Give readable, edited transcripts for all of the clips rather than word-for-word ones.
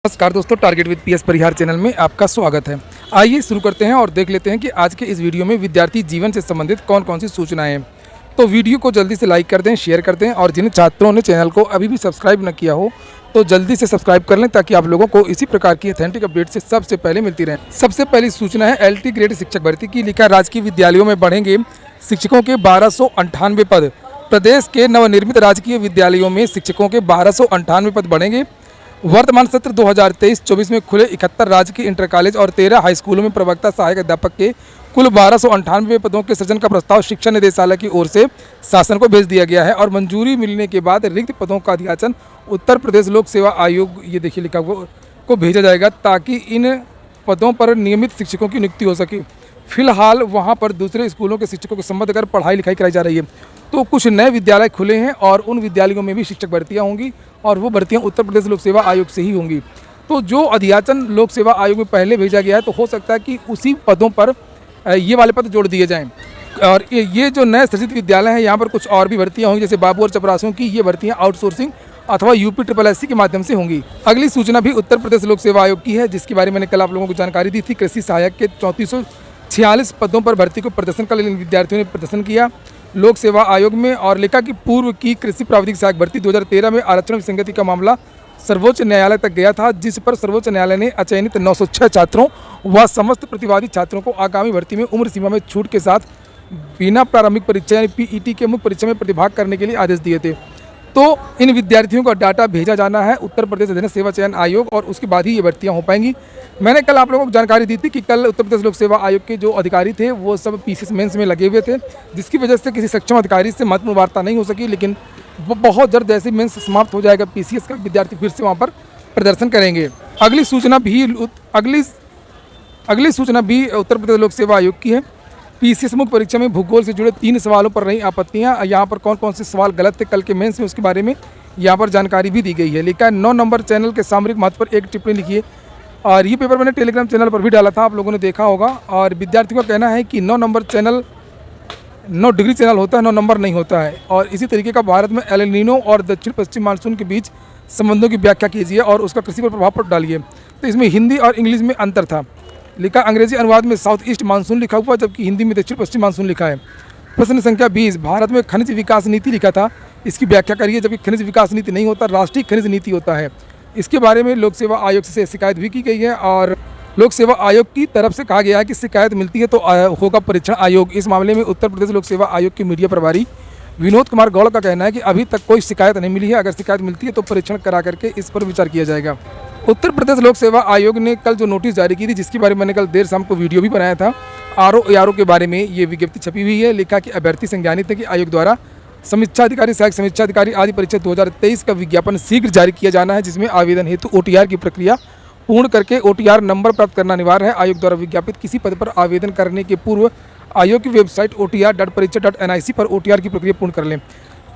नमस्कार दोस्तों, target with PS Parihar channel में आपका स्वागत है। आइए शुरू करते हैं और देख लेते हैं कि आज के इस वीडियो में विद्यार्थी जीवन से संबंधित कौन कौन सी सूचनाएं हैं। तो वीडियो को जल्दी से लाइक कर दें, शेयर कर दें और जिन छात्रों ने चैनल को अभी भी सब्सक्राइब न किया हो तो जल्दी से सब्सक्राइब कर लें ताकि आप लोगों को इसी प्रकार की ऑथेंटिक अपडेट से सबसे पहले मिलती रहे। सबसे पहली सूचना है LT ग्रेड शिक्षक भर्ती की। लिखा है राजकीय विद्यालयों में बढ़ेंगे शिक्षकों के 1298 पद। प्रदेश के नवनिर्मित राजकीय विद्यालयों में शिक्षकों के 1298 पद बढ़ेंगे। वर्तमान सत्र 2023-24 में खुले 71 राजकीय इंटर कॉलेज और 13 हाई स्कूलों में प्रवक्ता सहायक अध्यापक के कुल 1298 पदों के सृजन का प्रस्ताव शिक्षा निदेशालय की ओर से शासन को भेज दिया गया है और मंजूरी मिलने के बाद रिक्त पदों का अधियाचन उत्तर प्रदेश लोक सेवा आयोग, ये देखिए लिखा हुआ, को भेजा जाएगा ताकि इन पदों पर नियमित शिक्षकों की नियुक्ति हो सके। फिलहाल वहां पर दूसरे स्कूलों के शिक्षकों को संबद्ध कर पढ़ाई लिखाई कराई जा रही है। तो कुछ नए विद्यालय खुले हैं और उन विद्यालयों में भी शिक्षक भर्तियां होंगी और वो भर्तियां उत्तर प्रदेश लोक सेवा आयोग से ही होंगी। तो जो अधियाचन लोक सेवा आयोग में पहले भेजा गया है तो हो सकता है कि उसी पदों पर ये वाले पद जोड़ दिए जाएं। और ये जो नए सृजित विद्यालय हैं, यहाँ पर कुछ और भी भर्तियाँ होंगी, जैसे बाबू और चपरासों की ये भर्तियाँ आउटसोर्सिंग अथवा UP-SSC के माध्यम से होंगी। अगली सूचना भी उत्तर प्रदेश लोक सेवा आयोग की है, जिसके बारे में मैंने कल आप लोगों को जानकारी दी थी। कृषि सहायक के 3446 पदों पर भर्ती को प्रदर्शन कर इन विद्यार्थियों ने प्रदर्शन किया लोक सेवा आयोग में और लिखा कि पूर्व की कृषि प्राविधिक सहायक भर्ती 2013 में आरक्षण विसंगति का मामला सर्वोच्च न्यायालय तक गया था, जिस पर सर्वोच्च न्यायालय ने अचयनित 906 छात्रों व समस्त प्रतिवादी छात्रों को आगामी भर्ती में उम्र सीमा में छूट के साथ बिना प्रारंभिक परीक्षा यानी PET के मुख्य परीक्षा में प्रतिभाग करने के लिए आदेश दिए थे। तो इन विद्यार्थियों का डाटा भेजा जाना है उत्तर प्रदेश अधीनस्थ सेवा चयन आयोग और उसके बाद ही ये भर्तियाँ हो पाएंगी। मैंने कल आप लोगों को जानकारी दी थी कि कल उत्तर प्रदेश लोक सेवा आयोग के जो अधिकारी थे वो सब PCS मेंस में लगे हुए थे, जिसकी वजह से किसी सक्षम अधिकारी से महत्वपूर्ण वार्ता नहीं हो सकी। लेकिन वो बहुत जल्द जैसे मेंस समाप्त हो जाएगा PCS का, विद्यार्थी फिर से वहाँ पर प्रदर्शन करेंगे। अगली सूचना भी उत्तर प्रदेश लोक सेवा आयोग की है। PCS मुख्य परीक्षा में भूगोल से जुड़े 3 सवालों पर रही आपत्तियां। यहाँ पर कौन कौन से सवाल गलत थे कल के मेंस में, उसके बारे में यहाँ पर जानकारी भी दी गई है। लिखा है 9 नंबर चैनल के सामरिक महत्व पर एक टिप्पणी लिखिए। और ये पेपर मैंने टेलीग्राम चैनल पर भी डाला था, आप लोगों ने देखा होगा। और विद्यार्थियों का कहना है कि 9 नंबर चैनल 9 डिग्री चैनल होता है, 9 नंबर नहीं होता है। और इसी तरीके का भारत में एल नीनो और दक्षिण पश्चिम मानसून के बीच संबंधों की व्याख्या कीजिए और उसका कृषि पर प्रभाव पर डालिए। तो इसमें हिंदी और इंग्लिश में अंतर था। लिखा अंग्रेजी अनुवाद में साउथ ईस्ट मानसून लिखा हुआ, जबकि हिंदी में दक्षिण पश्चिम मानसून लिखा है। प्रश्न संख्या 20, भारत में खनिज विकास नीति लिखा था, इसकी व्याख्या करिए। जबकि खनिज विकास नीति नहीं होता, राष्ट्रीय खनिज नीति होता है। इसके बारे में लोक सेवा आयोग से शिकायत भी की गई है और लोक सेवा आयोग की तरफ से कहा गया है कि शिकायत मिलती है तो होगा परीक्षण आयोग। इस मामले में उत्तर प्रदेश लोक सेवा आयोग के मीडिया प्रभारी विनोद कुमार गौड़ का कहना है कि अभी तक कोई शिकायत नहीं मिली है। अगर शिकायत मिलती है तो परीक्षण करा करके इस पर विचार किया जाएगा। उत्तर प्रदेश लोक सेवा आयोग ने कल जो नोटिस जारी की थी, जिसके बारे में मैंने कल देर शाम को वीडियो भी बनाया था, RO के बारे में ये विज्ञप्ति छपी हुई है। लिखा कि अभ्यर्थी संज्ञानित है कि आयोग द्वारा समीक्षा अधिकारी, सहायक समीक्षा अधिकारी आदि परीक्षा 2023 का विज्ञापन शीघ्र जारी किया जाना है, जिसमें आवेदन हेतु OTR की प्रक्रिया पूर्ण करके OTR नंबर प्राप्त करना अनिवार्य है। आयोग द्वारा विज्ञापित किसी पद पर आवेदन करने के पूर्व आयोग की वेबसाइट otr.pariksha.nic पर OTR की प्रक्रिया पूर्ण कर लें।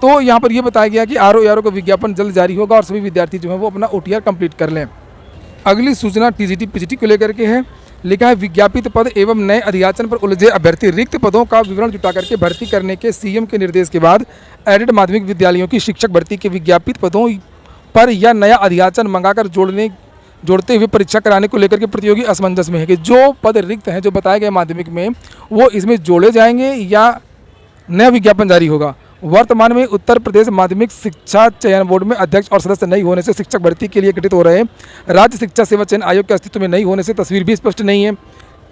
तो यहाँ पर यह बताया गया कि RO का विज्ञापन जल्द जारी होगा और सभी विद्यार्थी जो है वो अपना OTR कंप्लीट कर लें। अगली सूचना TGT PGT को लेकर के है। लिखा है विज्ञापित पद एवं नए अधियाचन पर उलझे अभ्यर्थी रिक्त पदों का विवरण जुटा करके भर्ती करने के CM के निर्देश के बाद एडेड माध्यमिक विद्यालयों की शिक्षक भर्ती के विज्ञापित पदों पर या नया अधियाचन मंगाकर जोड़ते हुए परीक्षा कराने को लेकर के प्रतियोगी असमंजस में है कि जो पद रिक्त हैं जो बताए गए माध्यमिक में वो इसमें जोड़े जाएंगे या नया विज्ञापन जारी होगा। वर्तमान में उत्तर प्रदेश माध्यमिक शिक्षा चयन बोर्ड में अध्यक्ष और सदस्य नहीं होने से शिक्षक भर्ती के लिए गठित हो रहे राज्य शिक्षा सेवा चयन आयोग के अस्तित्व में नहीं होने से तस्वीर भी स्पष्ट नहीं है।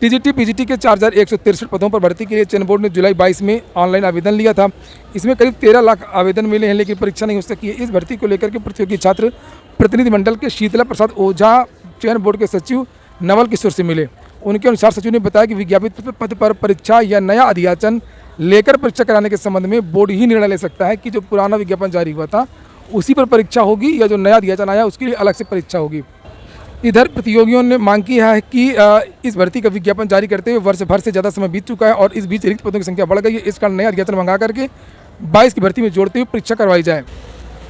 TGT PGT के 4163 पदों पर भर्ती के लिए चयन बोर्ड ने जुलाई 22 में ऑनलाइन आवेदन लिया था। इसमें करीब 13 लाख आवेदन मिले हैं, लेकिन परीक्षा नहीं हो सकी है। इस भर्ती को लेकर के प्रतियोगी छात्र प्रतिनिधिमंडल के शीतला प्रसाद ओझा चयन बोर्ड के सचिव नवल किशोर से मिले। उनके अनुसार सचिव ने बताया कि विज्ञापित पद पर परीक्षा या नया अधियाचन लेकर परीक्षा कराने के संबंध में बोर्ड ही निर्णय ले सकता है कि जो पुराना विज्ञापन जारी हुआ था उसी पर परीक्षा होगी या जो नया अधियाचन आया उसके लिए अलग से परीक्षा होगी। इधर प्रतियोगियों ने मांग की है कि इस भर्ती का विज्ञापन जारी करते हुए वर्ष भर से ज़्यादा समय बीत चुका है और इस बीच रिक्त पदों की संख्या बढ़ गई है। इस कारण नया अधियाचन मंगा करके 22 की भर्ती में जोड़ते हुए परीक्षा करवाई जाए।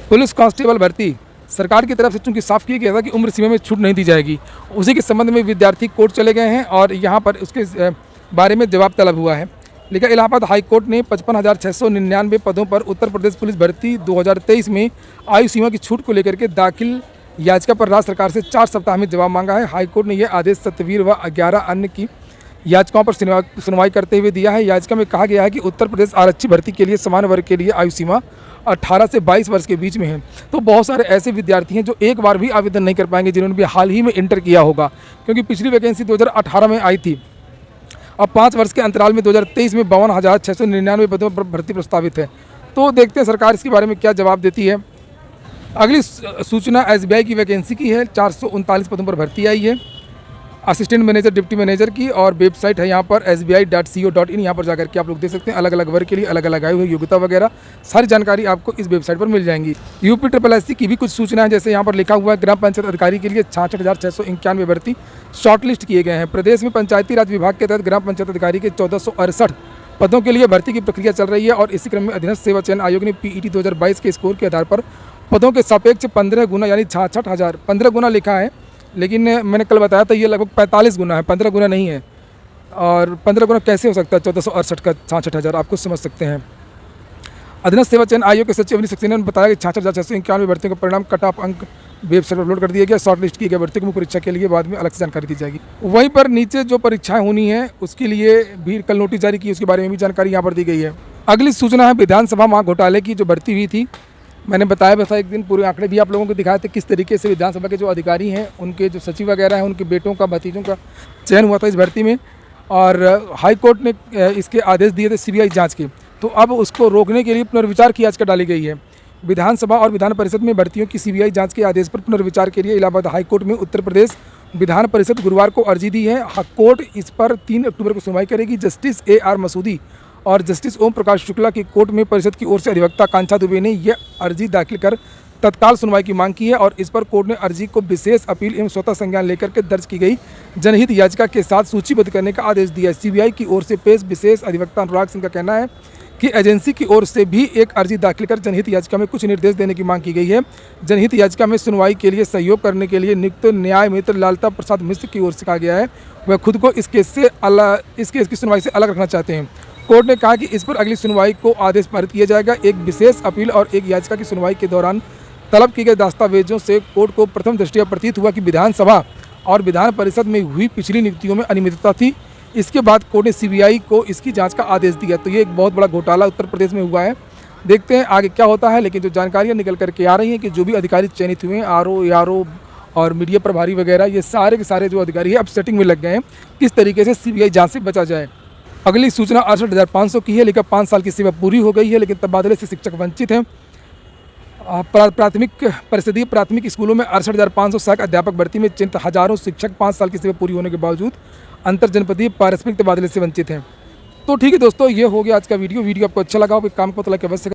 पुलिस कांस्टेबल भर्ती सरकार की तरफ से चूंकि साफ किया गया था कि उम्र सीमा में छूट नहीं दी जाएगी, उसी के संबंध में विद्यार्थी कोर्ट चले गए हैं और यहाँ पर उसके बारे में जवाब तलब हुआ है। लिखा इलाहाबाद हाई कोर्ट ने 55,699 पदों पर उत्तर प्रदेश पुलिस भर्ती 2023 में आयु सीमा की छूट को लेकर के दाखिल याचिका पर राज्य सरकार से 4 सप्ताह में जवाब मांगा है। हाईकोर्ट ने यह आदेश सतवीर व 11 अन्य की याचिकाओं पर सुनवाई करते हुए दिया है। याचिका में कहा गया है कि उत्तर प्रदेश आरक्षी भर्ती के लिए समान वर्ग के लिए आयु सीमा 18 से 22 वर्ष के बीच में है। तो बहुत सारे ऐसे विद्यार्थी हैं जो एक बार भी आवेदन नहीं कर पाएंगे जिन्होंने भी हाल ही में इंटर किया होगा, क्योंकि पिछली वैकेंसी 2018 में आई थी। अब 5 वर्ष के अंतराल में 2023 में 52,699 पदों पर भर्ती प्रस्तावित है। तो देखते हैं सरकार इसके बारे में क्या जवाब देती है। अगली सूचना SBI की वैकेंसी की है। 439 पदों पर भर्ती आई है असिस्टेंट मैनेजर, डिप्टी मैनेजर की, और वेबसाइट है यहाँ पर sbi.co.in। यहाँ पर जाकर के आप लोग देख सकते हैं अलग अलग वर्ग के लिए अलग अलग आयु हुई योग्यता वगैरह सारी जानकारी आपको इस वेबसाइट पर मिल जाएंगी। UPSSC की भी कुछ सूचना है, जैसे यहाँ पर लिखा हुआ है ग्राम पंचायत अधिकारी के लिए 66,691 भर्ती शॉर्टलिस्ट किए गए हैं। प्रदेश में पंचायती राज विभाग के तहत ग्राम पंचायत अधिकारी के 1468 पदों के लिए भर्ती की प्रक्रिया चल रही है और इसी क्रम में अधीनस्थ सेवा चयन आयोग ने PET 2022 के स्कोर के आधार पर पदों के सापेक्ष 15 गुना यानी 66,000 15 गुना लिखा है, लेकिन मैंने कल बताया था ये लगभग 45 गुना है, 15 गुना नहीं है। और 15 गुना कैसे हो सकता है 1468 का 66,000, आप कुछ समझ सकते हैं। अधीनस्थ सेवा चयन आयोग के सचिव अवनीश सक्सेना ने बताया कि 66,691 भर्तियों का परिणाम कट ऑफ अंक वेबसाइट पर अपलोड कर दिया गया। शॉर्ट लिस्ट की गई भर्तियों को परीक्षा के लिए बाद में अलग से जानकारी दी जाएगी। वहीं पर नीचे जो परीक्षाएं होनी है उसके लिए भी कल नोटिस जारी की, उसके बारे में भी जानकारी यहाँ पर दी गई है। अगली सूचना है विधानसभा माह घोटाले की जो भर्ती हुई थी। मैंने बताया एक दिन पूरे आंकड़े भी आप लोगों को दिखाए थे किस तरीके से विधानसभा के जो अधिकारी हैं उनके जो सचिव वगैरह हैं उनके बेटों का भतीजों का चयन हुआ था इस भर्ती में, और हाई कोर्ट ने इसके आदेश दिए थे CBI जांच के। तो अब उसको रोकने के लिए पुनर्विचार की याचिका डाली गई है। विधानसभा और विधान परिषद में भर्तियों की CBI जांच के आदेश पर पुनर्विचार के लिए इलाहाबाद हाई कोर्ट में उत्तर प्रदेश विधान परिषद गुरुवार को अर्जी दी है। कोर्ट इस पर 3 अक्टूबर को सुनवाई करेगी। जस्टिस AR मसूदी और जस्टिस ओम प्रकाश शुक्ला की कोर्ट में परिषद की ओर से अधिवक्ता कांक्षा दुबे ने यह अर्जी दाखिल कर तत्काल सुनवाई की मांग की है और इस पर कोर्ट ने अर्जी को विशेष अपील एवं स्वतः संज्ञान लेकर के दर्ज की गई जनहित याचिका के साथ सूचीबद्ध करने का आदेश दिया है। CBI की ओर से पेश विशेष अधिवक्ता अनुराग सिंह का कहना है कि एजेंसी की ओर से भी एक अर्जी दाखिल कर जनहित याचिका में कुछ निर्देश देने की मांग की गई है। जनहित याचिका में सुनवाई के लिए सहयोग करने के लिए नियुक्त न्याय मित्र लालता प्रसाद मिश्र की ओर से कहा गया है वह खुद को इस केस की सुनवाई से अलग रखना चाहते हैं। कोर्ट ने कहा कि इस पर अगली सुनवाई को आदेश पारित किया जाएगा। एक विशेष अपील और एक याचिका की सुनवाई के दौरान तलब किए गए दस्तावेजों से कोर्ट को प्रथम दृष्टया प्रतीत हुआ कि विधानसभा और विधान परिषद में हुई पिछली नियुक्तियों में अनियमितता थी। इसके बाद कोर्ट ने CBI को इसकी जांच का आदेश दिया। तो ये एक बहुत बड़ा घोटाला उत्तर प्रदेश में हुआ है। देखते हैं आगे क्या होता है, लेकिन जो जानकारियाँ निकल करके आ रही हैं कि जो भी अधिकारी चयनित हुए हैं RO, ARO और मीडिया प्रभारी वगैरह, ये सारे के सारे जो अधिकारी हैं अब सेटिंग में लग गए हैं किस तरीके से CBI जाँच से बचा जाए। अगली सूचना 68,500 की है, लेकिन 5 साल की सेवा पूरी हो गई है लेकिन तबादले से शिक्षक वंचित हैं। परिषदीय प्राथमिक स्कूलों में 68,500 सहायक अध्यापक भर्ती में चिंतित हजारों शिक्षक 5 साल की सेवा पूरी होने के बावजूद अंतर जनपदीय पारस्परिक तबादले से वंचित हैं। तो ठीक है दोस्तों, ये हो गया आज का वीडियो। आपको अच्छा लगा हो काम को तो लाइक अवश्य